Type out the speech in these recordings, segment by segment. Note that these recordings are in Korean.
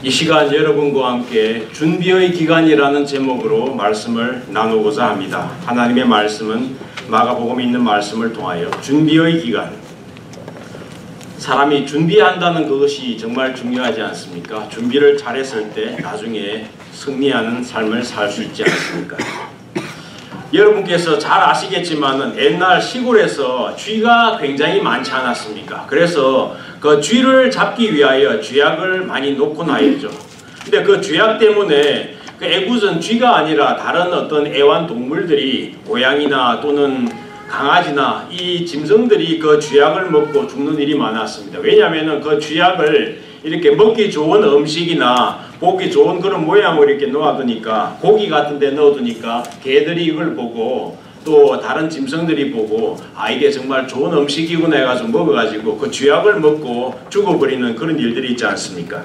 이 시간 여러분과 함께 준비의 기간이라는 제목으로 말씀을 나누고자 합니다. 하나님의 말씀은 마가복음에 있는 말씀을 통하여 준비의 기간, 사람이 준비한다는 그것이 정말 중요하지 않습니까? 준비를 잘했을 때 나중에 승리하는 삶을 살 수 있지 않습니까? 여러분께서 잘 아시겠지만은 옛날 시골에서 쥐가 굉장히 많지 않았습니까? 그래서 그 쥐를 잡기 위하여 쥐약을 많이 놓곤 하였죠. 근데 그 쥐약 때문에 그 애꿎은 쥐가 아니라 다른 어떤 애완동물들이 고양이나 또는 강아지나 이 짐승들이 그 쥐약을 먹고 죽는 일이 많았습니다. 왜냐하면 그 쥐약을 이렇게 먹기 좋은 음식이나 보기 좋은 그런 모양으로 이렇게 놓아두니까, 고기 같은 데 넣어두니까 개들이 이걸 보고 또 다른 짐승들이 보고 이게 정말 좋은 음식이구나 해가지고 먹어가지고 그 쥐약을 먹고 죽어버리는 그런 일들이 있지 않습니까?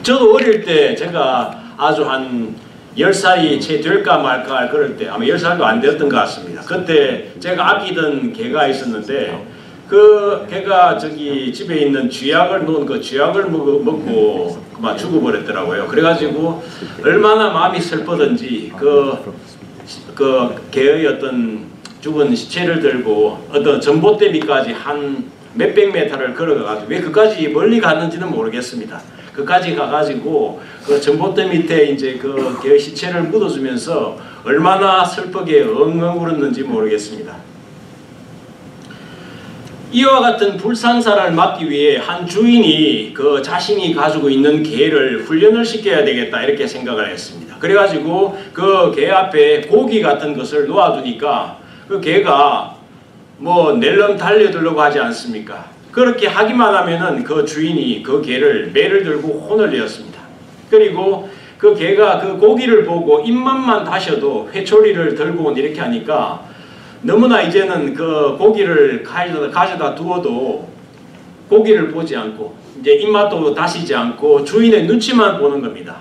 저도 어릴 때 제가 아주 한 10살이 채 될까 말까 그럴 때, 아마 10살도 안 되었던 것 같습니다. 그때 제가 아끼던 개가 있었는데 그 개가 저기 집에 있는 쥐약을 놓은 그 쥐약을 먹고 막 죽어버렸더라고요. 그래가지고 얼마나 마음이 슬프던지 그 개의 어떤 죽은 시체를 들고 어떤 전봇대미까지 한 몇백 메타를 걸어가가지고, 왜 그까지 멀리 갔는지는 모르겠습니다. 그까지 가가지고 그 전봇대 밑에 이제 그 개의 시체를 묻어주면서 얼마나 슬프게 엉엉 울었는지 모르겠습니다. 이와 같은 불상사를 막기 위해 한 주인이 그 자신이 가지고 있는 개를 훈련을 시켜야 되겠다 이렇게 생각을 했습니다. 그래가지고 그 개 앞에 고기 같은 것을 놓아두니까 그 개가 뭐 낼름 달려들려고 하지 않습니까? 그렇게 하기만 하면은 그 주인이 그 개를 매를 들고 혼을 내었습니다. 그리고 그 개가 그 고기를 보고 입맛만 다셔도 회초리를 들고 온 이렇게 하니까 너무나 이제는 그 고기를 가져다 두어도 고기를 보지 않고 이제 입맛도 다시지 않고 주인의 눈치만 보는 겁니다.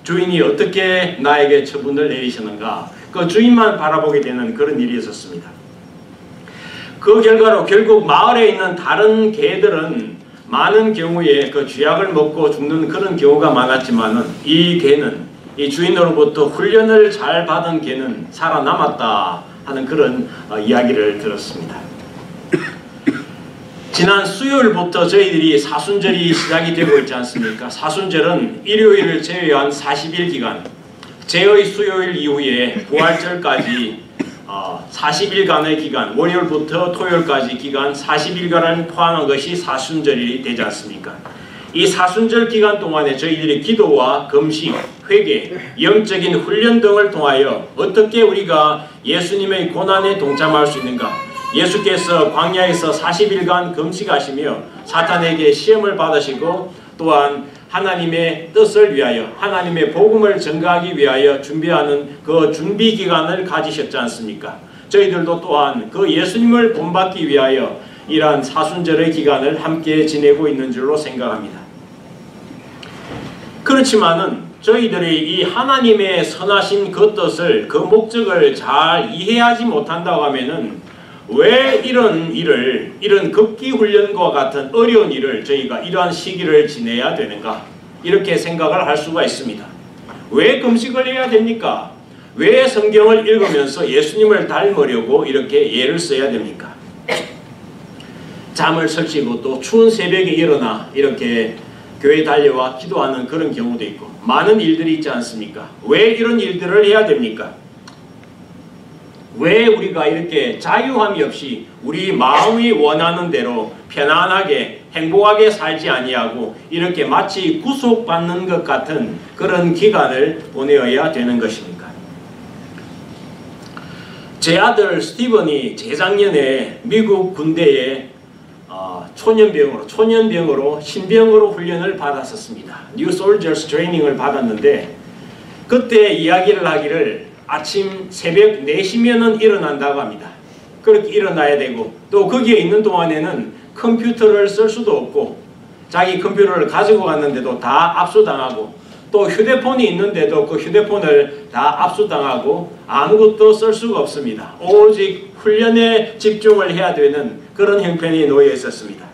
주인이 어떻게 나에게 처분을 내리시는가, 그 주인만 바라보게 되는 그런 일이 있었습니다. 그 결과로 결국 마을에 있는 다른 개들은 많은 경우에 그 쥐약을 먹고 죽는 그런 경우가 많았지만은 이 개는, 이 주인으로부터 훈련을 잘 받은 개는 살아남았다 하는 그런 이야기를 들었습니다. 지난 수요일부터 저희들이 사순절이 시작이 되고 있지 않습니까? 사순절은 일요일을 제외한 40일 기간, 제의 수요일 이후에 부활절까지 40일간의 기간, 월요일부터 토요일까지 기간 40일간을 포함한 것이 사순절이 되지 않습니까? 이 사순절 기간 동안에 저희들이 기도와 금식, 회개, 영적인 훈련 등을 통하여 어떻게 우리가 예수님의 고난에 동참할 수 있는가? 예수께서 광야에서 40일간 금식하시며 사탄에게 시험을 받으시고 또한 하나님의 뜻을 위하여, 하나님의 복음을 전가하기 위하여 준비하는 그 준비 기간을 가지셨지 않습니까? 저희들도 또한 그 예수님을 본받기 위하여 이러한 사순절의 기간을 함께 지내고 있는 줄로 생각합니다. 그렇지만은 저희들이 이 하나님의 선하신 그 뜻을, 그 목적을 잘 이해하지 못한다고 하면은 왜 이런 일을, 이런 급기훈련과 같은 어려운 일을 저희가 이러한 시기를 지내야 되는가, 이렇게 생각을 할 수가 있습니다. 왜 금식을 해야 됩니까? 왜 성경을 읽으면서 예수님을 닮으려고 이렇게 예를 써야 됩니까? 잠을 설치고 또 추운 새벽에 일어나 이렇게 교회 달려와 기도하는 그런 경우도 있고 많은 일들이 있지 않습니까? 왜 이런 일들을 해야 됩니까? 왜 우리가 이렇게 자유함이 없이 우리 마음이 원하는 대로 편안하게 행복하게 살지 아니하고 이렇게 마치 구속받는 것 같은 그런 기간을 보내어야 되는 것입니까? 제 아들 스티븐이 재작년에 미국 군대에 초년병으로 신병으로 훈련을 받았었습니다. New Soldiers Training을 받았는데 그때 이야기를 하기를 아침 새벽 4시면은 일어난다고 합니다. 그렇게 일어나야 되고 또 거기에 있는 동안에는 컴퓨터를 쓸 수도 없고 자기 컴퓨터를 가지고 갔는데도 다 압수당하고 또 휴대폰이 있는데도 그 휴대폰을 다 압수당하고 아무것도 쓸 수가 없습니다. 오직 훈련에 집중을 해야 되는 그런 형편이 놓여 있었습니다.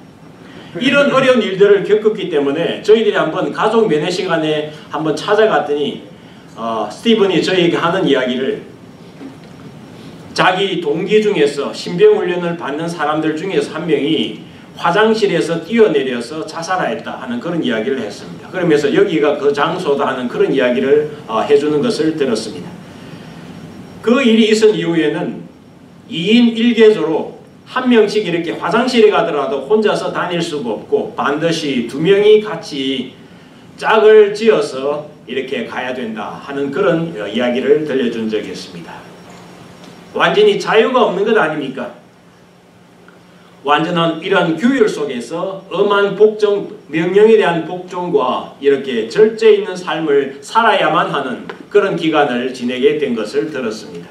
이런 어려운 일들을 겪었기 때문에 저희들이 한번 가족 면회 시간에 한번 찾아갔더니 스티븐이 저희에게 하는 이야기를 자기 동기 중에서 신병훈련을 받는 사람들 중에서 한 명이 화장실에서 뛰어내려서 자살하였다 하는 그런 이야기를 했습니다. 그러면서 여기가 그 장소다 하는 그런 이야기를 해주는 것을 들었습니다. 그 일이 있은 이후에는 2인 1개조로 한 명씩 이렇게 화장실에 가더라도 혼자서 다닐 수가 없고 반드시 2명이 같이 짝을 지어서 이렇게 가야 된다 하는 그런 이야기를 들려준 적이 있습니다. 완전히 자유가 없는 것 아닙니까? 완전한 이런 규율 속에서 엄한 복종, 명령에 대한 복종과 이렇게 절제 있는 삶을 살아야만 하는 그런 기간을 지내게 된 것을 들었습니다.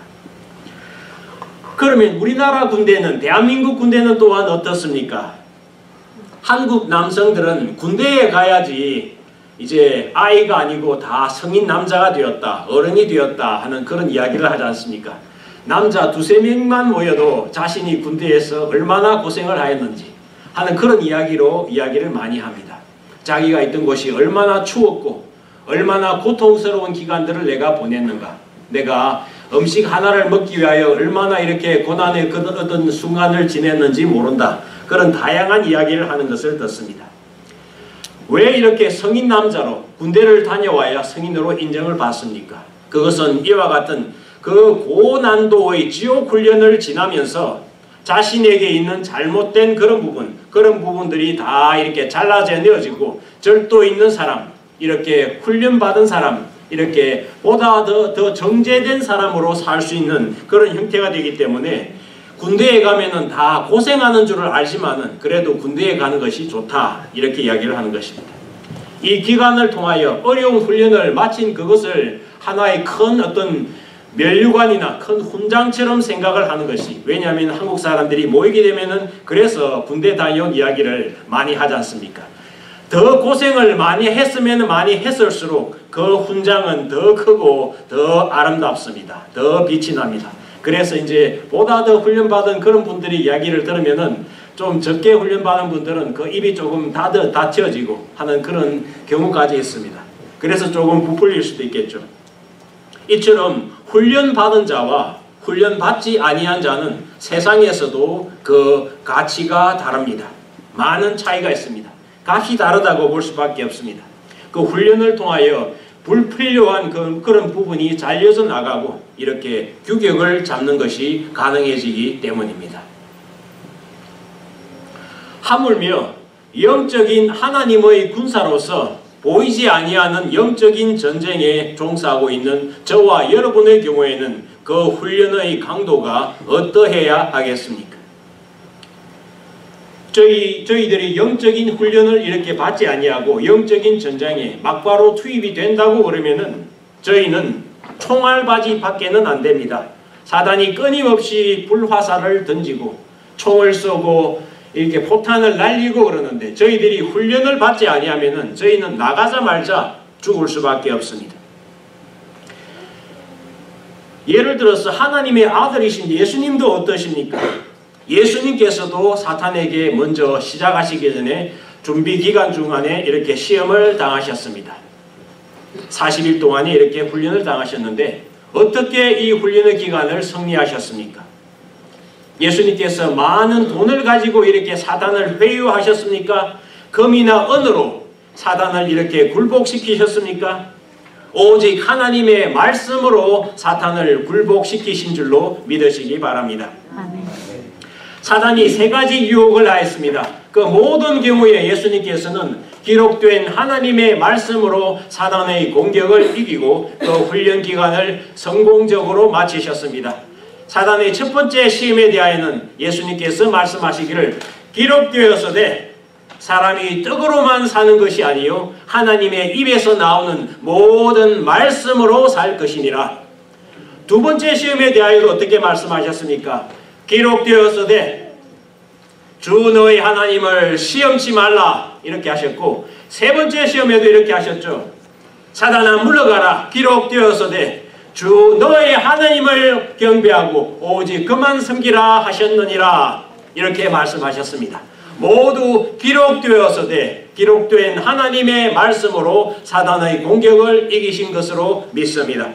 그러면 우리나라 군대는, 대한민국 군대는 또한 어떻습니까? 한국 남성들은 군대에 가야지 이제 아이가 아니고 다 성인 남자가 되었다, 어른이 되었다 하는 그런 이야기를 하지 않습니까? 남자 2~3명만 모여도 자신이 군대에서 얼마나 고생을 하였는지 하는 그런 이야기를 많이 합니다. 자기가 있던 곳이 얼마나 추웠고 얼마나 고통스러운 기간들을 내가 보냈는가, 내가 음식 하나를 먹기 위하여 얼마나 이렇게 고난의 어떤 순간을 지냈는지 모른다, 그런 다양한 이야기를 하는 것을 듣습니다. 왜 이렇게 성인 남자로 군대를 다녀와야 성인으로 인정을 받습니까? 그것은 이와 같은 그 고난도의 지옥 훈련을 지나면서 자신에게 있는 잘못된 그런 부분들이 다 이렇게 잘라내어지고 절도 있는 사람, 이렇게 훈련받은 사람, 이렇게 보다 더 정제된 사람으로 살 수 있는 그런 형태가 되기 때문에 군대에 가면은 다 고생하는 줄을 알지만은 그래도 군대에 가는 것이 좋다, 이렇게 이야기를 하는 것입니다. 이 기간을 통하여 어려운 훈련을 마친 그것을 하나의 큰 어떤 면류관이나 큰 훈장처럼 생각을 하는 것이, 왜냐하면 한국 사람들이 모이게 되면은 그래서 군대 다녀온 이야기를 많이 하지 않습니까? 더 고생을 많이 했으면 많이 했을수록 그 훈장은 더 크고 더 아름답습니다. 더 빛이 납니다. 그래서 이제 보다 더 훈련받은 그런 분들이 이야기를 들으면은 좀 적게 훈련받은 분들은 그 입이 조금 닫혀지고 하는 그런 경우까지 있습니다. 그래서 조금 부풀릴 수도 있겠죠. 이처럼 훈련받은 자와 훈련받지 아니한 자는 세상에서도 그 가치가 다릅니다. 많은 차이가 있습니다. 값이 다르다고 볼 수밖에 없습니다. 그 훈련을 통하여 불필요한 그런 부분이 잘려져 나가고 이렇게 규격을 잡는 것이 가능해지기 때문입니다. 하물며 영적인 하나님의 군사로서 보이지 아니하는 영적인 전쟁에 종사하고 있는 저와 여러분의 경우에는 그 훈련의 강도가 어떠해야 하겠습니까? 저희들이 영적인 훈련을 이렇게 받지 아니하고 영적인 전쟁에 막바로 투입이 된다고 그러면은 저희는 총알바지 밖에는 안 됩니다. 사단이 끊임없이 불화살을 던지고 총을 쏘고 이렇게 포탄을 날리고 그러는데 저희들이 훈련을 받지 아니하면은 저희는 나가자마자 죽을 수밖에 없습니다. 예를 들어서 하나님의 아들이신 예수님도 어떠십니까? 예수님께서도 사탄에게 먼저 시작하시기 전에 준비 기간 중간에 이렇게 시험을 당하셨습니다. 40일 동안에 이렇게 훈련을 당하셨는데 어떻게 이 훈련의 기간을 승리하셨습니까? 예수님께서 많은 돈을 가지고 이렇게 사단을 회유하셨습니까? 금이나 은으로 사단을 이렇게 굴복시키셨습니까? 오직 하나님의 말씀으로 사탄을 굴복시키신 줄로 믿으시기 바랍니다. 아멘. 사단이 3가지 유혹을 하였습니다. 그 모든 경우에 예수님께서는 기록된 하나님의 말씀으로 사단의 공격을 이기고 그 훈련 기간을 성공적으로 마치셨습니다. 사단의 첫 번째 시험에 대하여는 예수님께서 말씀하시기를 기록되었으되 사람이 떡으로만 사는 것이 아니요 하나님의 입에서 나오는 모든 말씀으로 살 것이니라. 두 번째 시험에 대하여도 어떻게 말씀하셨습니까? 기록되었으되 주 너의 하나님을 시험치 말라 이렇게 하셨고, 세 번째 시험에도 이렇게 하셨죠. 사단아 물러가라 기록되었으되 주 너의 하나님을 경배하고 오직 그만 섬기라 하셨느니라 이렇게 말씀하셨습니다. 모두 기록되었으되 기록된 하나님의 말씀으로 사단의 공격을 이기신 것으로 믿습니다.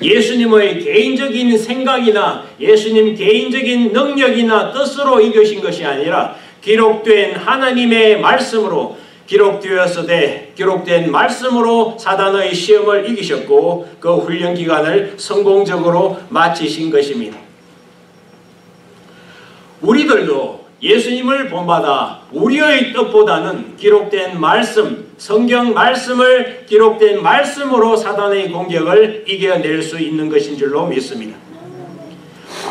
예수님의 개인적인 생각이나 예수님 개인적인 능력이나 뜻으로 이기신 것이 아니라 기록된 하나님의 말씀으로 기록되었으되 기록된 말씀으로 사단의 시험을 이기셨고 그 훈련 기간을 성공적으로 마치신 것입니다. 우리들도 예수님을 본받아 우리의 뜻보다는 기록된 말씀, 성경 말씀을 기록된 말씀으로 사단의 공격을 이겨낼 수 있는 것인 줄로 믿습니다.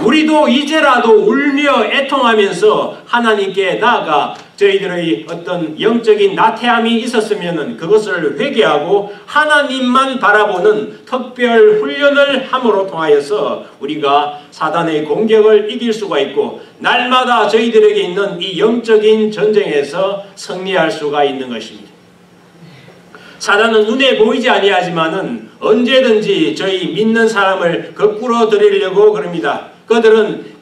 우리도 이제라도 울며 애통하면서 하나님께 나아가 저희들의 어떤 영적인 나태함이 있었으면 그것을 회개하고 하나님만 바라보는 특별 훈련을 함으로 통하여서 우리가 사단의 공격을 이길 수가 있고 날마다 저희들에게 있는 이 영적인 전쟁에서 승리할 수가 있는 것입니다. 사단은 눈에 보이지 아니하지만은 언제든지 저희 믿는 사람을 거꾸로 들이려고 그럽니다. 그들은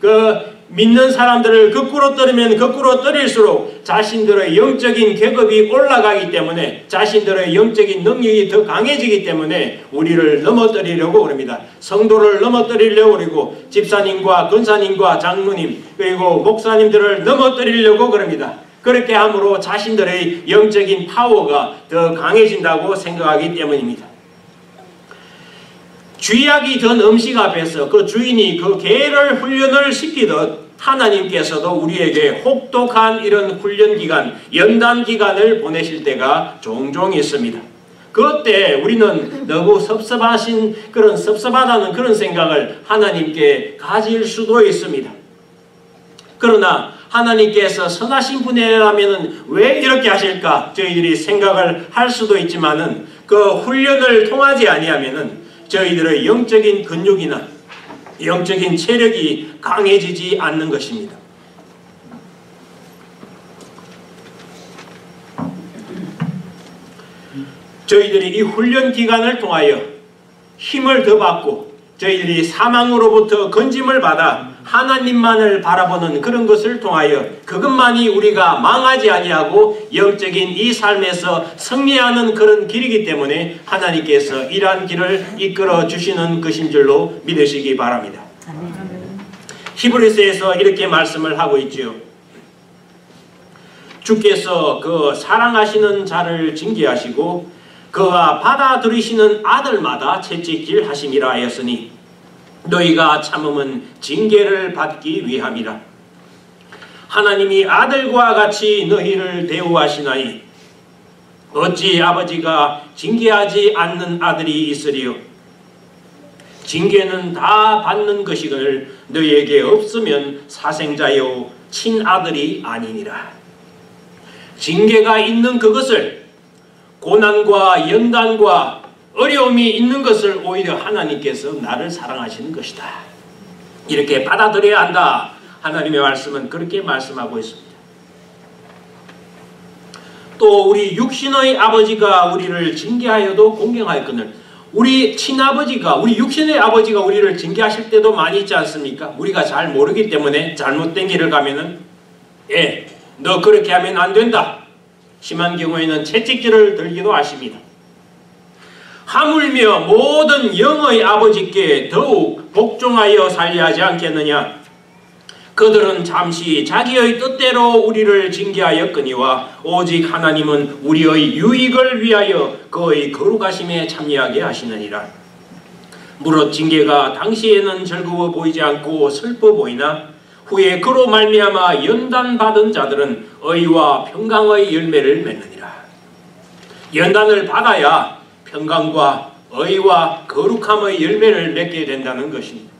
믿는 사람들을 거꾸로 떨으면 거꾸로 떨일수록 자신들의 영적인 계급이 올라가기 때문에 자신들의 영적인 능력이 더 강해지기 때문에 우리를 넘어뜨리려고 그럽니다. 성도를 넘어뜨리려고 그러고 집사님과 권사님과 장로님 그리고 목사님들을 넘어뜨리려고 그럽니다. 그렇게 함으로 자신들의 영적인 파워가 더 강해진다고 생각하기 때문입니다. 쥐약이 든 음식 앞에서 그 주인이 그 개를 훈련을 시키듯 하나님께서도 우리에게 혹독한 이런 훈련 기간, 연단 기간을 보내실 때가 종종 있습니다. 그때 우리는 너무 섭섭하다는 그런 생각을 하나님께 가질 수도 있습니다. 그러나 하나님께서 선하신 분이라면 왜 이렇게 하실까 저희들이 생각을 할 수도 있지만은 그 훈련을 통하지 아니하면은 저희들의 영적인 근육이나 영적인 체력이 강해지지 않는 것입니다. 저희들이 이 훈련 기간을 통하여 힘을 더 받고 저희들이 사망으로부터 건짐을 받아 하나님만을 바라보는 그런 것을 통하여 그것만이 우리가 망하지 아니하고 영적인 이 삶에서 승리하는 그런 길이기 때문에 하나님께서 이러한 길을 이끌어 주시는 것인 줄로 믿으시기 바랍니다. 히브리서에서 이렇게 말씀을 하고 있지요. 주께서 그 사랑하시는 자를 징계하시고 그가 받아들이시는 아들마다 채찍질 하심이라 하였으니 너희가 참음은 징계를 받기 위함이라. 하나님이 아들과 같이 너희를 대우하시나니 어찌 아버지가 징계하지 않는 아들이 있으리요. 징계는 다 받는 것이거늘 너희에게 없으면 사생자요 친아들이 아니니라. 징계가 있는 그것을 고난과 연단과 어려움이 있는 것을 오히려 하나님께서 나를 사랑하시는 것이다. 이렇게 받아들여야 한다. 하나님의 말씀은 그렇게 말씀하고 있습니다. 또 우리 육신의 아버지가 우리를 징계하여도 공경하였거늘 우리 친아버지가 우리 육신의 아버지가 우리를 징계하실 때도 많이 있지 않습니까? 우리가 잘 모르기 때문에 잘못된 길을 가면은 너 그렇게 하면 안 된다. 심한 경우에는 채찍질을 들기도 하십니다. 하물며 모든 영의 아버지께 더욱 복종하여 살려 하지 않겠느냐. 그들은 잠시 자기의 뜻대로 우리를 징계하였거니와 오직 하나님은 우리의 유익을 위하여 그의 거룩하심에 참여하게 하시느니라. 무릇 징계가 당시에는 즐거워 보이지 않고 슬퍼 보이나 후에 그로 말미암아 연단받은 자들은 의와 평강의 열매를 맺느니라. 연단을 받아야 평강과 의와 거룩함의 열매를 맺게 된다는 것입니다.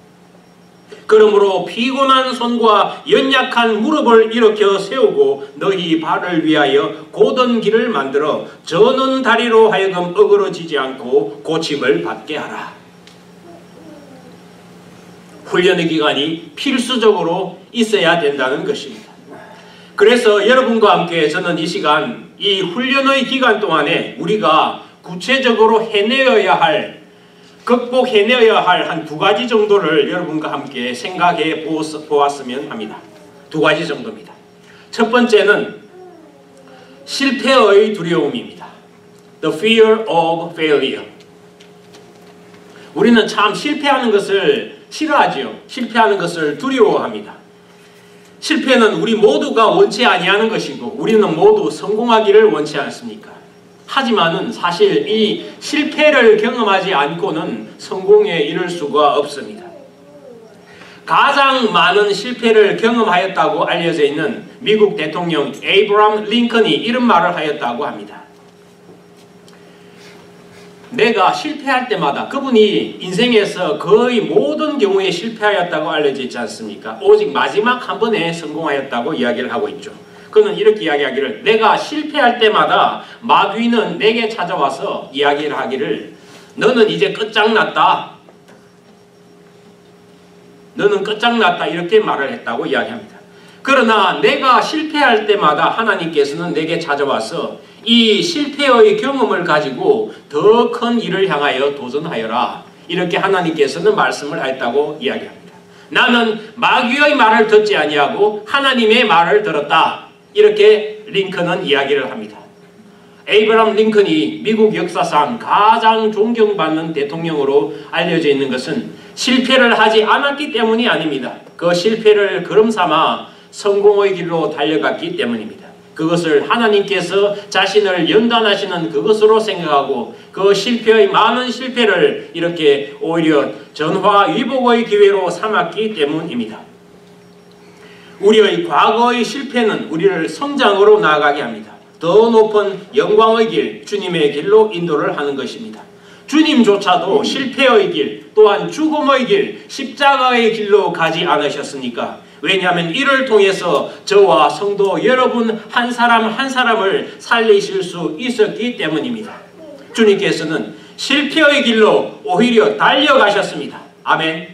그러므로 피곤한 손과 연약한 무릎을 일으켜 세우고 너희 발을 위하여 곧은 길을 만들어 저는 다리로 하여금 어그러지지 않고 고침을 받게 하라. 훈련의 기간이 필수적으로 있어야 된다는 것입니다. 그래서 여러분과 함께 저는 이 시간 이 훈련의 기간 동안에 우리가 구체적으로 해내어야 할 극복해내어야 할 한 두 가지 정도를 여러분과 함께 생각해 보았으면 합니다. 두 가지 정도입니다. 첫 번째는 실패의 두려움입니다. The fear of failure. 우리는 참 실패하는 것을 싫어하지요. 실패하는 것을 두려워합니다. 실패는 우리 모두가 원치 아니하는 것이고 우리는 모두 성공하기를 원치 않습니까? 하지만은 사실 이 실패를 경험하지 않고는 성공에 이를 수가 없습니다. 가장 많은 실패를 경험하였다고 알려져 있는 미국 대통령 에이브람 링컨이 이런 말을 하였다고 합니다. 내가 실패할 때마다, 그분이 인생에서 거의 모든 경우에 실패하였다고 알려져 있지 않습니까? 오직 마지막 한 번에 성공하였다고 이야기를 하고 있죠. 그는 이렇게 이야기하기를, 내가 실패할 때마다 마귀는 내게 찾아와서 이야기를 하기를, 너는 이제 끝장났다. 너는 끝장났다. 이렇게 말을 했다고 이야기합니다. 그러나 내가 실패할 때마다 하나님께서는 내게 찾아와서 이 실패의 경험을 가지고 더 큰 일을 향하여 도전하여라. 이렇게 하나님께서는 말씀을 하였다고 이야기합니다. 나는 마귀의 말을 듣지 아니하고 하나님의 말을 들었다. 이렇게 링컨은 이야기를 합니다. 에이브람 링컨이 미국 역사상 가장 존경받는 대통령으로 알려져 있는 것은 실패를 하지 않았기 때문이 아닙니다. 그 실패를 걸음삼아 성공의 길로 달려갔기 때문입니다. 그것을 하나님께서 자신을 연단하시는 그것으로 생각하고 그 실패의 많은 실패를 이렇게 오히려 전화위복의 기회로 삼았기 때문입니다. 우리의 과거의 실패는 우리를 성장으로 나아가게 합니다. 더 높은 영광의 길, 주님의 길로 인도를 하는 것입니다. 주님조차도 실패의 길, 또한 죽음의 길, 십자가의 길로 가지 않으셨으니까. 왜냐하면 이를 통해서 저와 성도 여러분 한 사람 한 사람을 살리실 수 있었기 때문입니다. 주님께서는 실패의 길로 오히려 달려가셨습니다. 아멘.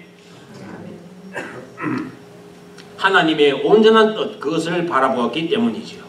하나님의 온전한 뜻, 그것을 바라보았기 때문이지요.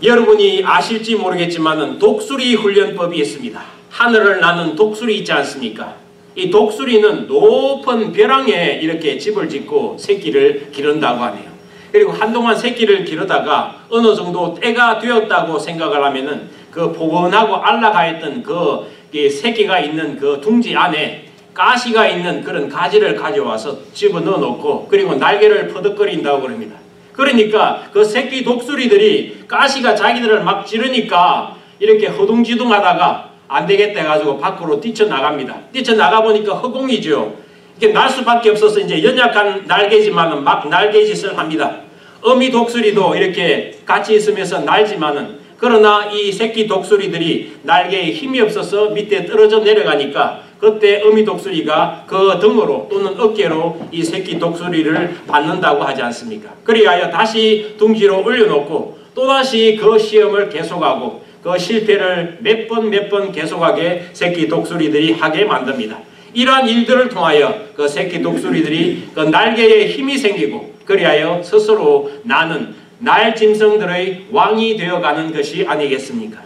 여러분이 아실지 모르겠지만 독수리 훈련법이 있습니다. 하늘을 나는 독수리 있지 않습니까? 이 독수리는 높은 벼랑에 이렇게 집을 짓고 새끼를 기른다고 하네요. 그리고 한동안 새끼를 기르다가 어느 정도 때가 되었다고 생각을 하면은 그 포근하고 안락하였던 그 새끼가 있는 그 둥지 안에 가시가 있는 그런 가지를 가져와서 집어넣어 놓고 그리고 날개를 퍼득거린다고 그럽니다. 그러니까 그 새끼 독수리들이 가시가 자기들을 막 찌르니까 이렇게 허둥지둥하다가 안 되겠다 해가지고 밖으로 뛰쳐나갑니다. 뛰쳐나가보니까 허공이죠. 이렇게 날 수밖에 없어서 이제 연약한 날개지만은 막 날개짓을 합니다. 어미 독수리도 이렇게 같이 있으면서 날지만은 그러나 이 새끼 독수리들이 날개에 힘이 없어서 밑에 떨어져 내려가니까 그때 어미 독수리가 그 등으로 또는 어깨로 이 새끼 독수리를 받는다고 하지 않습니까? 그리하여 다시 둥지로 올려놓고 또다시 그 시험을 계속하고 그 실패를 몇 번 계속하게 새끼 독수리들이 하게 만듭니다. 이러한 일들을 통하여 그 새끼 독수리들이 그 날개에 힘이 생기고 그리하여 스스로 나는 날 짐승들의 왕이 되어가는 것이 아니겠습니까?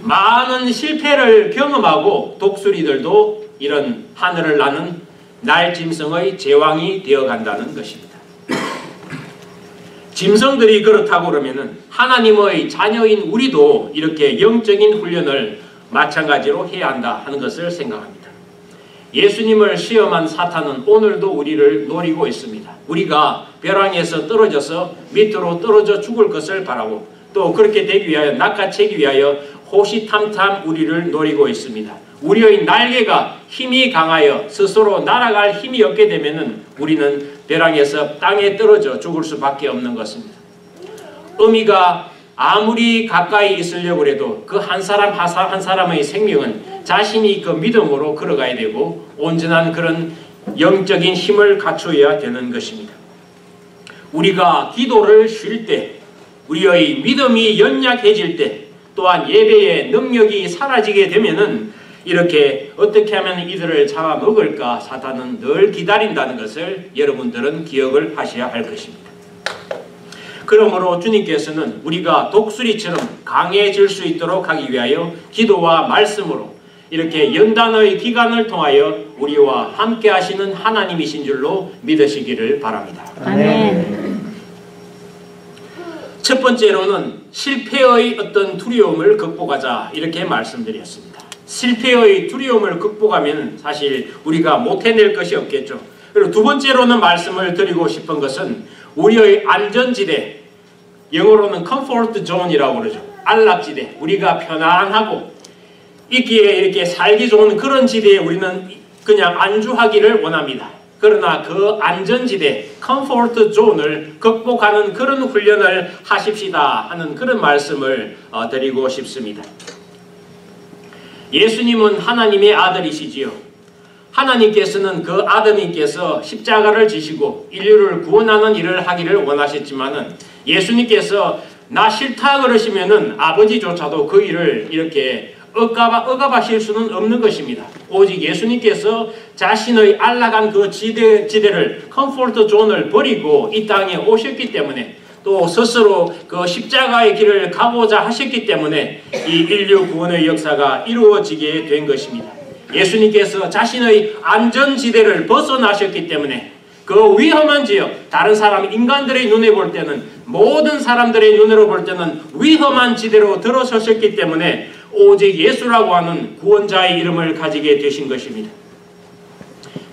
많은 실패를 경험하고 독수리들도 이런 하늘을 나는 날 짐승의 제왕이 되어간다는 것입니다. 짐승들이 그렇다고 그러면은 하나님의 자녀인 우리도 이렇게 영적인 훈련을 마찬가지로 해야 한다 하는 것을 생각합니다. 예수님을 시험한 사탄은 오늘도 우리를 노리고 있습니다. 우리가 벼랑에서 떨어져서 밑으로 떨어져 죽을 것을 바라고 또 그렇게 되기 위하여 낚아채기 위하여 호시탐탐 우리를 노리고 있습니다. 우리의 날개가 힘이 강하여 스스로 날아갈 힘이 없게 되면은 우리는 벼랑에서 땅에 떨어져 죽을 수밖에 없는 것입니다. 어미가 아무리 가까이 있으려고 해도 그 한 사람 한 사람의 생명은 자신이 그 믿음으로 걸어가야 되고 온전한 그런 영적인 힘을 갖추어야 되는 것입니다. 우리가 기도를 쉴 때, 우리의 믿음이 연약해질 때, 또한 예배의 능력이 사라지게 되면은 이렇게 어떻게 하면 이들을 잡아먹을까 사탄은 늘 기다린다는 것을 여러분들은 기억을 하셔야 할 것입니다. 그러므로 주님께서는 우리가 독수리처럼 강해질 수 있도록 하기 위하여 기도와 말씀으로 이렇게 연단의 기간을 통하여 우리와 함께 하시는 하나님이신 줄로 믿으시기를 바랍니다. 아멘. 첫 번째로는 실패의 어떤 두려움을 극복하자 이렇게 말씀드렸습니다. 실패의 두려움을 극복하면 사실 우리가 못 해낼 것이 없겠죠. 그리고 두 번째로는 말씀을 드리고 싶은 것은 우리의 안전지대, 영어로는 comfort zone이라고 그러죠. 안락지대, 우리가 편안하고 있기에 이렇게 살기 좋은 그런 지대에 우리는 그냥 안주하기를 원합니다. 그러나 그 안전지대, comfort zone을 극복하는 그런 훈련을 하십시다 하는 그런 말씀을 드리고 싶습니다. 예수님은 하나님의 아들이시지요. 하나님께서는 그 아드님께서 십자가를 지시고 인류를 구원하는 일을 하기를 원하셨지만은 예수님께서 나 싫다 그러시면은 아버지조차도 그 일을 이렇게 억압하실 수는 없는 것입니다. 오직 예수님께서 자신의 안락한 그 지대를 컴포트 존을 버리고 이 땅에 오셨기 때문에 또 스스로 그 십자가의 길을 가고자 하셨기 때문에 이 인류 구원의 역사가 이루어지게 된 것입니다. 예수님께서 자신의 안전지대를 벗어나셨기 때문에 그 위험한 지역, 다른 사람, 인간들의 눈에 볼 때는, 모든 사람들의 눈으로 볼 때는 위험한 지대로 들어서셨기 때문에 오직 예수라고 하는 구원자의 이름을 가지게 되신 것입니다.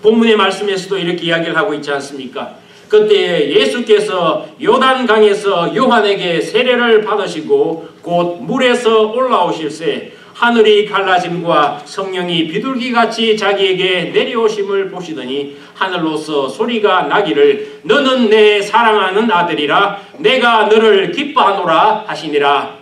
본문의 말씀에서도 이렇게 이야기를 하고 있지 않습니까? 그때 예수께서 요단강에서 요한에게 세례를 받으시고 곧 물에서 올라오실새 하늘이 갈라짐과 성령이 비둘기같이 자기에게 내려오심을 보시더니 하늘로서 소리가 나기를 너는 내 사랑하는 아들이라 내가 너를 기뻐하노라 하시니라.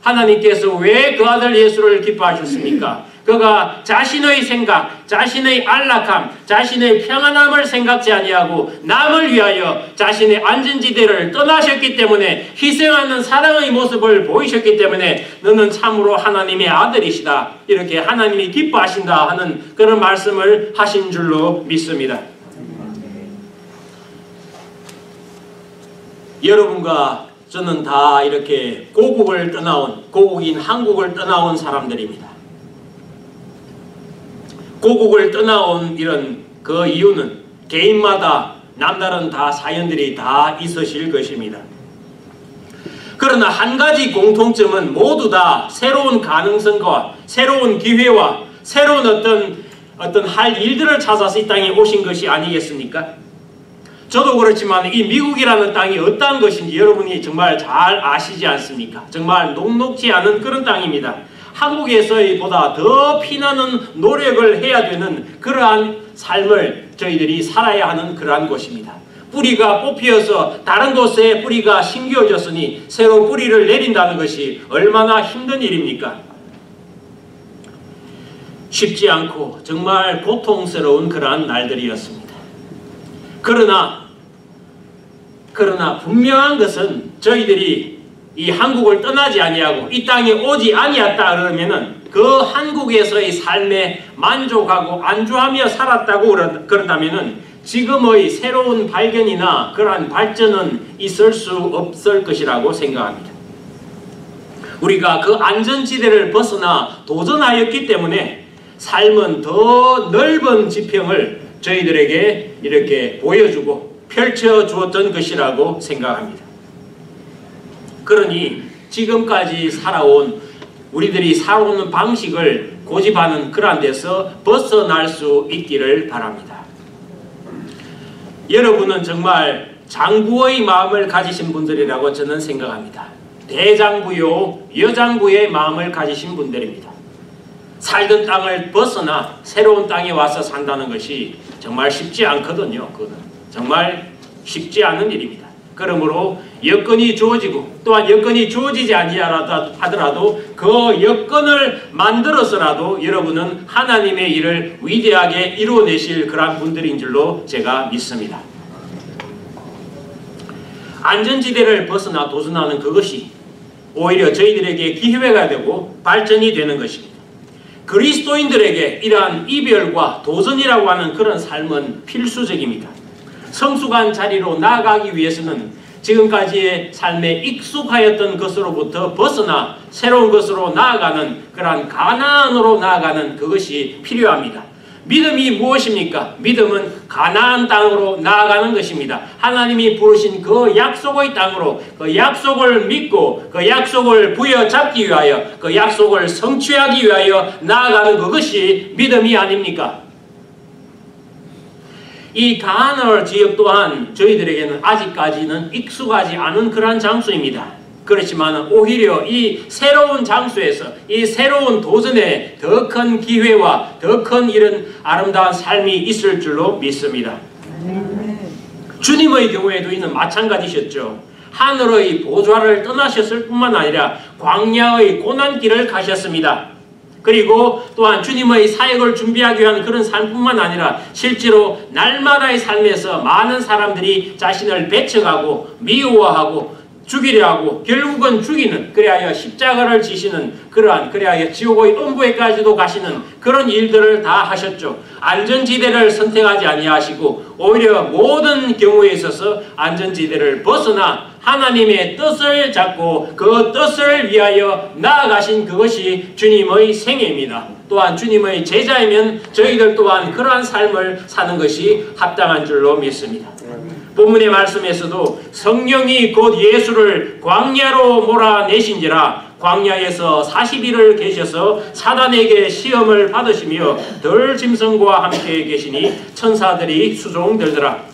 하나님께서 왜 그 아들 예수를 기뻐하셨습니까? 그가 자신의 생각, 자신의 안락함, 자신의 평안함을 생각지 아니하고 남을 위하여 자신의 안전지대를 떠나셨기 때문에 희생하는 사랑의 모습을 보이셨기 때문에 너는 참으로 하나님의 아들이시다. 이렇게 하나님이 기뻐하신다 하는 그런 말씀을 하신 줄로 믿습니다. 여러분과 저는 다 이렇게 고국인 한국을 떠나온 사람들입니다. 고국을 떠나온 이런 그 이유는 개인마다 남다른 다 사연들이 다 있으실 것입니다. 그러나 한 가지 공통점은 모두 다 새로운 가능성과 새로운 기회와 새로운 어떤 할 일들을 찾아서 이 땅에 오신 것이 아니겠습니까? 저도 그렇지만 이 미국이라는 땅이 어떠한 것인지 여러분이 정말 잘 아시지 않습니까? 정말 녹록지 않은 그런 땅입니다. 한국에서보다 더 피나는 노력을 해야 되는 그러한 삶을 저희들이 살아야 하는 그러한 곳입니다. 뿌리가 뽑혀서 다른 곳에 뿌리가 심겨졌으니 새로 뿌리를 내린다는 것이 얼마나 힘든 일입니까? 쉽지 않고 정말 고통스러운 그러한 날들이었습니다. 그러나 분명한 것은 저희들이 이 한국을 떠나지 아니하고 이 땅에 오지 아니었다 그러면은 그 한국에서의 삶에 만족하고 안주하며 살았다고 그런다면은 지금의 새로운 발견이나 그러한 발전은 있을 수 없을 것이라고 생각합니다. 우리가 그 안전지대를 벗어나 도전하였기 때문에 삶은 더 넓은 지평을 저희들에게 이렇게 보여주고 펼쳐주었던 것이라고 생각합니다. 그러니 지금까지 우리들이 살아오는 방식을 고집하는 그런 데서 벗어날 수 있기를 바랍니다. 여러분은 정말 장구의 마음을 가지신 분들이라고 저는 생각합니다. 대장부요, 여장부의 마음을 가지신 분들입니다. 살던 땅을 벗어나 새로운 땅에 와서 산다는 것이 정말 쉽지 않거든요. 그거는 정말 쉽지 않은 일입니다. 그러므로 여건이 주어지고 또한 여건이 주어지지 아니하더라도 그 여건을 만들어서라도 여러분은 하나님의 일을 위대하게 이루어내실 그러한 분들인 줄로 제가 믿습니다. 안전지대를 벗어나 도전하는 그것이 오히려 저희들에게 기회가 되고 발전이 되는 것입니다. 그리스도인들에게 이러한 이별과 도전이라고 하는 그런 삶은 필수적입니다. 성숙한 자리로 나아가기 위해서는 지금까지의 삶에 익숙하였던 것으로부터 벗어나 새로운 것으로 나아가는 그러한 가나안으로 나아가는 그것이 필요합니다. 믿음이 무엇입니까? 믿음은 가나안 땅으로 나아가는 것입니다. 하나님이 부르신 그 약속의 땅으로 그 약속을 믿고 그 약속을 부여잡기 위하여 그 약속을 성취하기 위하여 나아가는 그것이 믿음이 아닙니까? 이 가나안 지역 또한 저희들에게는 아직까지는 익숙하지 않은 그러한 장소입니다. 그렇지만 오히려 이 새로운 장소에서 이 새로운 도전에 더 큰 기회와 더 큰 이런 아름다운 삶이 있을 줄로 믿습니다. 주님의 경우에도 이는 마찬가지셨죠. 하늘의 보좌를 떠나셨을 뿐만 아니라 광야의 고난길을 가셨습니다. 그리고 또한 주님의 사역을 준비하기 위한 그런 삶뿐만 아니라 실제로 날마다의 삶에서 많은 사람들이 자신을 배척하고 미워하고 죽이려 하고 결국은 죽이는, 그리하여 십자가를 지시는 그러한, 그리하여 지옥의 음부에까지도 가시는 그런 일들을 다 하셨죠. 안전지대를 선택하지 아니하시고 오히려 모든 경우에 있어서 안전지대를 벗어나 하나님의 뜻을 잡고 그 뜻을 위하여 나아가신 그것이 주님의 생애입니다. 또한 주님의 제자이면 저희들 또한 그러한 삶을 사는 것이 합당한 줄로 믿습니다. 본문의 말씀에서도 성령이 곧 예수를 광야로 몰아내신지라 광야에서 40일을 계셔서 사단에게 시험을 받으시며 덜 짐승과 함께 계시니 천사들이 수종들더라.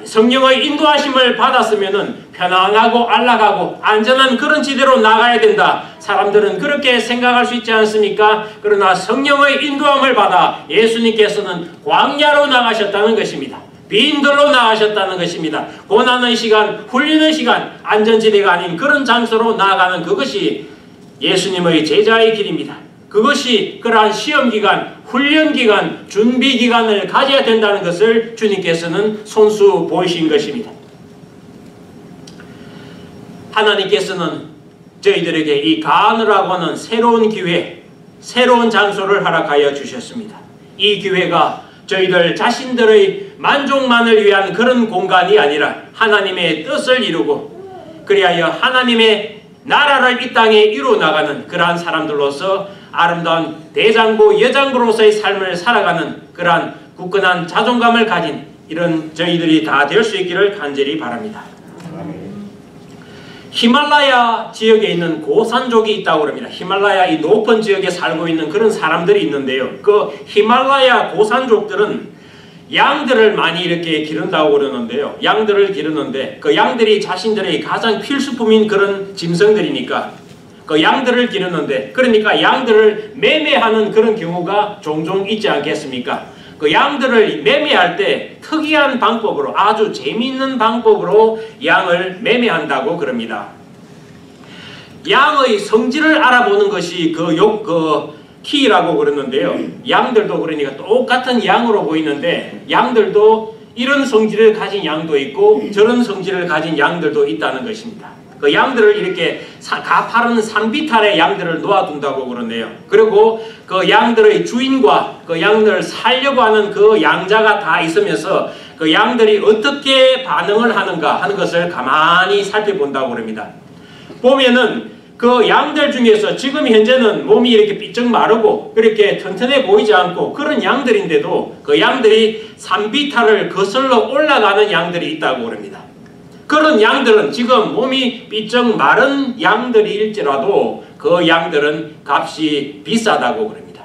성령의 인도하심을 받았으면은 편안하고 안락하고 안전한 그런 지대로 나가야 된다. 사람들은 그렇게 생각할 수 있지 않습니까? 그러나 성령의 인도함을 받아 예수님께서는 광야로 나가셨다는 것입니다. 빈들로 나가셨다는 것입니다. 고난의 시간, 훈련의 시간, 안전지대가 아닌 그런 장소로 나아가는 그것이 예수님의 제자의 길입니다. 그것이 그러한 시험기간, 훈련기간, 준비기간을 가져야 된다는 것을 주님께서는 손수 보이신 것입니다. 하나님께서는 저희들에게 이 가느라고 하는 새로운 기회, 새로운 장소를 허락하여 주셨습니다. 이 기회가 저희들 자신들의 만족만을 위한 그런 공간이 아니라 하나님의 뜻을 이루고 그리하여 하나님의 나라를 이 땅에 이루어나가는 그러한 사람들로서 아름다운 대장부, 여장부로서의 삶을 살아가는 그러한 굳건한 자존감을 가진 이런 저희들이 다 될 수 있기를 간절히 바랍니다. 히말라야 지역에 있는 고산족이 있다고 합니다. 히말라야 이 높은 지역에 살고 있는 그런 사람들이 있는데요. 그 히말라야 고산족들은 양들을 많이 이렇게 기른다고 그러는데요. 양들을 기르는데 그 양들이 자신들의 가장 필수품인 그런 짐승들이니까 그 양들을 기르는데 그러니까 양들을 매매하는 그런 경우가 종종 있지 않겠습니까? 그 양들을 매매할 때 특이한 방법으로 아주 재미있는 방법으로 양을 매매한다고 그럽니다. 양의 성질을 알아보는 것이 키라고 그러는데요. 양들도 그러니까 똑같은 양으로 보이는데 양들도 이런 성질을 가진 양도 있고 저런 성질을 가진 양들도 있다는 것입니다. 그 양들을 이렇게 가파른 산비탈의 양들을 놓아둔다고 그러네요. 그리고 그 양들의 주인과 그 양들을 살려고 하는 그 양자가 다 있으면서 그 양들이 어떻게 반응을 하는가 하는 것을 가만히 살펴본다고 그럽니다. 보면은 그 양들 중에서 지금 현재는 몸이 이렇게 삐쩍 마르고 그렇게 튼튼해 보이지 않고 그런 양들인데도 그 양들이 산비탈을 거슬러 올라가는 양들이 있다고 그럽니다. 그런 양들은 지금 몸이 삐쩍 마른 양들일지라도 그 양들은 값이 비싸다고 그럽니다.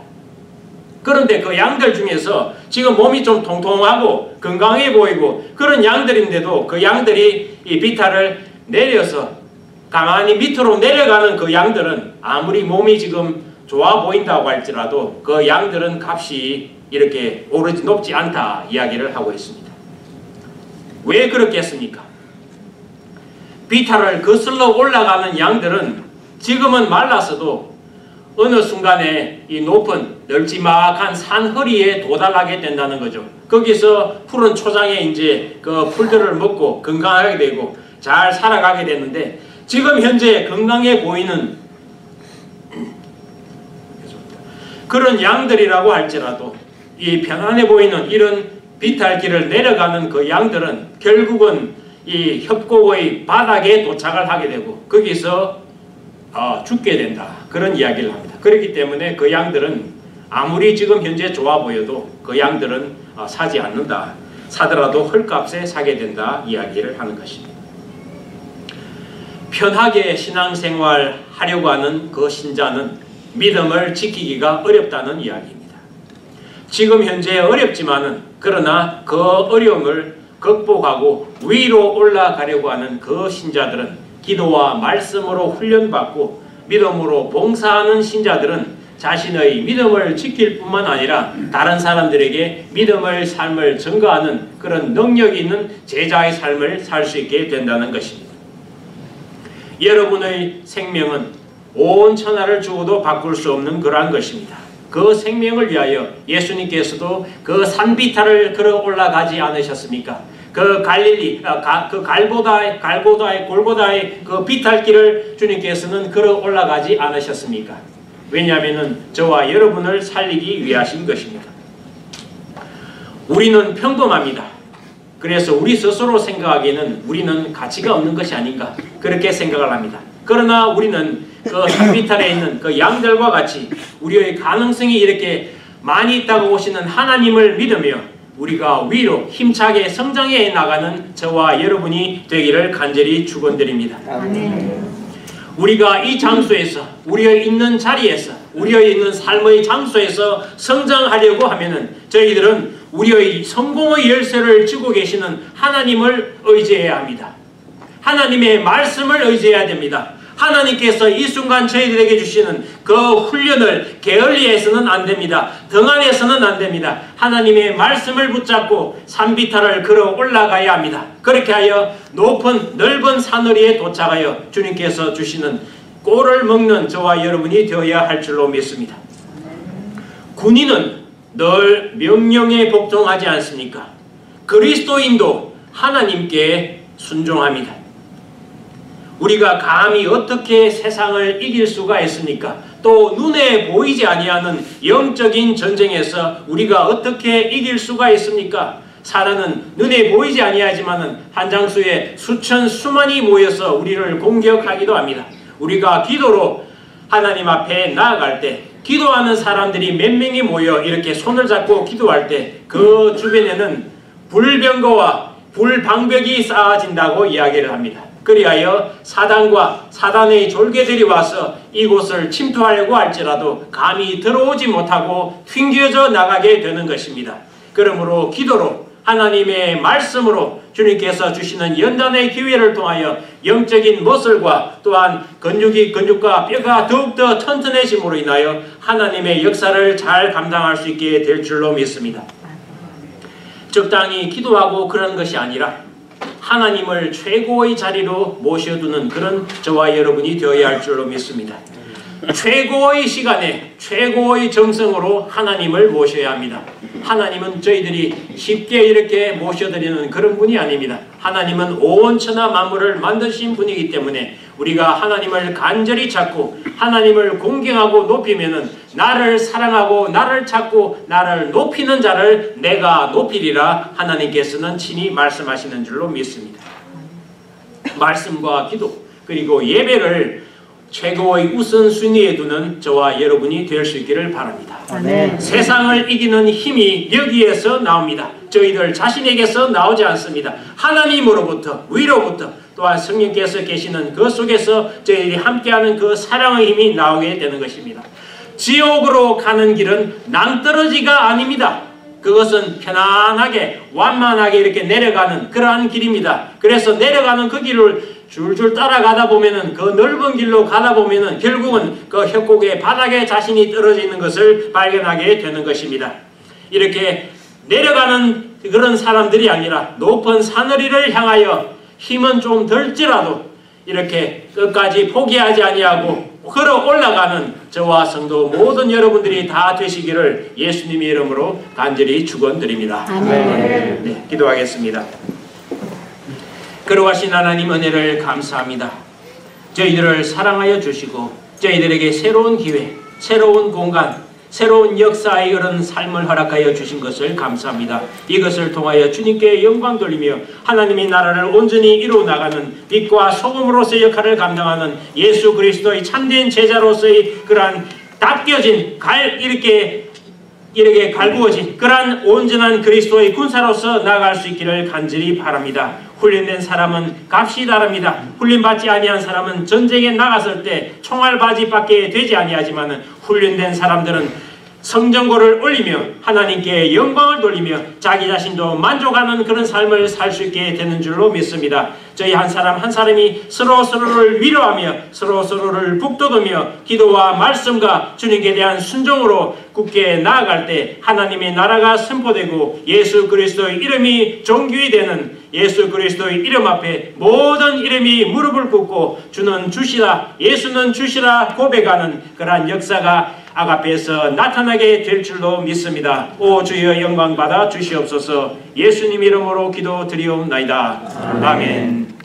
그런데 그 양들 중에서 지금 몸이 좀 통통하고 건강해 보이고 그런 양들인데도 그 양들이 이 비탈을 내려서 가만히 밑으로 내려가는 그 양들은 아무리 몸이 지금 좋아 보인다고 할지라도 그 양들은 값이 이렇게 오르지 높지 않다 이야기를 하고 있습니다. 왜 그렇겠습니까? 비탈을 거슬러 올라가는 양들은 지금은 말랐어도 어느 순간에 이 높은 널찍막한 산허리에 도달하게 된다는 거죠. 거기서 푸른 초장에 이제 그 풀들을 먹고 건강하게 되고 잘 살아가게 되는데 지금 현재 건강해 보이는 그런 양들이라고 할지라도 이 편안해 보이는 이런 비탈길을 내려가는 그 양들은 결국은 이 협곡의 바닥에 도착을 하게 되고 거기서 죽게 된다 그런 이야기를 합니다. 그렇기 때문에 그 양들은 아무리 지금 현재 좋아 보여도 그 양들은 사지 않는다. 사더라도 헐값에 사게 된다 이야기를 하는 것입니다. 편하게 신앙생활 하려고 하는 그 신자는 믿음을 지키기가 어렵다는 이야기입니다. 지금 현재 어렵지만은 그러나 그 어려움을 극복하고 위로 올라가려고 하는 그 신자들은 기도와 말씀으로 훈련받고 믿음으로 봉사하는 신자들은 자신의 믿음을 지킬 뿐만 아니라 다른 사람들에게 믿음의 삶을 증거하는 그런 능력이 있는 제자의 삶을 살 수 있게 된다는 것입니다. 여러분의 생명은 온 천하를 주고도 바꿀 수 없는 그러한 것입니다. 그 생명을 위하여 예수님께서도 그 산비탈을 걸어 올라가지 않으셨습니까? 그 갈릴리, 그 골고다의 그 비탈길을 주님께서는 걸어 올라가지 않으셨습니까? 왜냐하면 저와 여러분을 살리기 위하신 것입니다. 우리는 평범합니다. 그래서 우리 스스로 생각하기에는 우리는 가치가 없는 것이 아닌가 그렇게 생각을 합니다. 그러나 우리는 그 산비탈에 있는 그 양들과 같이 우리의 가능성이 이렇게 많이 있다고 보시는 하나님을 믿으며 우리가 위로 힘차게 성장해 나가는 저와 여러분이 되기를 간절히 축원드립니다. 아멘. 우리가 이 장소에서 우리의 있는 자리에서 우리의 있는 삶의 장소에서 성장하려고 하면은 저희들은 우리의 성공의 열쇠를 쥐고 계시는 하나님을 의지해야 합니다. 하나님의 말씀을 의지해야 됩니다. 하나님께서 이 순간 저희들에게 주시는 그 훈련을 게을리해서는 안 됩니다. 등한해서는 안 됩니다. 하나님의 말씀을 붙잡고 산비탈을 걸어 올라가야 합니다. 그렇게 하여 높은 넓은 산허리에 도착하여 주님께서 주시는 꼴을 먹는 저와 여러분이 되어야 할 줄로 믿습니다. 군인은 늘 명령에 복종하지 않습니까? 그리스도인도 하나님께 순종합니다. 우리가 감히 어떻게 세상을 이길 수가 있습니까? 또 눈에 보이지 아니하는 영적인 전쟁에서 우리가 어떻게 이길 수가 있습니까? 사단은 눈에 보이지 아니하지만은 한 장소에 수천 수만이 모여서 우리를 공격하기도 합니다. 우리가 기도로 하나님 앞에 나아갈 때 기도하는 사람들이 몇 명이 모여 이렇게 손을 잡고 기도할 때 그 주변에는 불병거와 불방벽이 쌓아진다고 이야기를 합니다. 그리하여 사단과 사단의 졸개들이 와서 이곳을 침투하려고 할지라도 감히 들어오지 못하고 튕겨져 나가게 되는 것입니다. 그러므로 기도로 하나님의 말씀으로 주님께서 주시는 연단의 기회를 통하여 영적인 머슬과 또한 근육과 뼈가 더욱더 튼튼해짐으로 인하여 하나님의 역사를 잘 감당할 수 있게 될 줄로 믿습니다. 적당히 기도하고 그런 것이 아니라 하나님을 최고의 자리로 모셔두는 그런 저와 여러분이 되어야 할 줄로 믿습니다. 최고의 시간에 최고의 정성으로 하나님을 모셔야 합니다. 하나님은 저희들이 쉽게 이렇게 모셔드리는 그런 분이 아닙니다. 하나님은 온 천하 만물을 만드신 분이기 때문에 우리가 하나님을 간절히 찾고 하나님을 공경하고 높이면은 나를 사랑하고 나를 찾고 나를 높이는 자를 내가 높이리라 하나님께서는 친히 말씀하시는 줄로 믿습니다. 말씀과 기도 그리고 예배를 최고의 우선순위에 두는 저와 여러분이 될 수 있기를 바랍니다. 아멘. 세상을 이기는 힘이 여기에서 나옵니다. 저희들 자신에게서 나오지 않습니다. 하나님으로부터 위로부터 또한 성령께서 계시는 그 속에서 저희들이 함께하는 그 사랑의 힘이 나오게 되는 것입니다. 지옥으로 가는 길은 낭떠러지가 아닙니다. 그것은 편안하게 완만하게 이렇게 내려가는 그러한 길입니다. 그래서 내려가는 그 길을 줄줄 따라가다 보면은 그 넓은 길로 가다 보면은 결국은 그 협곡의 바닥에 자신이 떨어져 있는 것을 발견하게 되는 것입니다. 이렇게 내려가는 그런 사람들이 아니라 높은 산허리를 향하여 힘은 좀 덜지라도 이렇게 끝까지 포기하지 아니하고 걸어 올라가는 저와 성도 모든 여러분들이 다 되시기를 예수님의 이름으로 간절히 축원드립니다. 아멘. 네, 기도하겠습니다. 그러하신 하나님 은혜를 감사합니다. 저희들을 사랑하여 주시고 저희들에게 새로운 기회, 새로운 공간, 새로운 역사의 그런 삶을 허락하여 주신 것을 감사합니다. 이것을 통하여 주님께 영광 돌리며 하나님의 나라를 온전히 이루어나가는 빛과 소금으로서의 역할을 감당하는 예수 그리스도의 참된 제자로서의 그러한 닦여진 이렇게 이렇게 갈구어진 그러한 온전한 그리스도의 군사로서 나아갈 수 있기를 간절히 바랍니다. 훈련된 사람은 값이 다릅니다. 훈련받지 아니한 사람은 전쟁에 나갔을 때 총알바지밖에 되지 아니하지만 훈련된 사람들은 성전고를 올리며 하나님께 영광을 돌리며 자기 자신도 만족하는 그런 삶을 살 수 있게 되는 줄로 믿습니다. 저희 한 사람 한 사람이 서로서로를 위로하며 서로서로를 북돋우며 기도와 말씀과 주님께 대한 순종으로 굳게 나아갈 때 하나님의 나라가 선포되고 예수 그리스도의 이름이 존귀히 되는, 예수 그리스도의 이름 앞에 모든 이름이 무릎을 꿇고 주는 주시라, 예수는 주시라 고백하는 그러한 역사가 아가페에서 나타나게 될 줄로 믿습니다. 오 주여 영광 받아 주시옵소서. 예수님 이름으로 기도드리옵나이다. 아멘.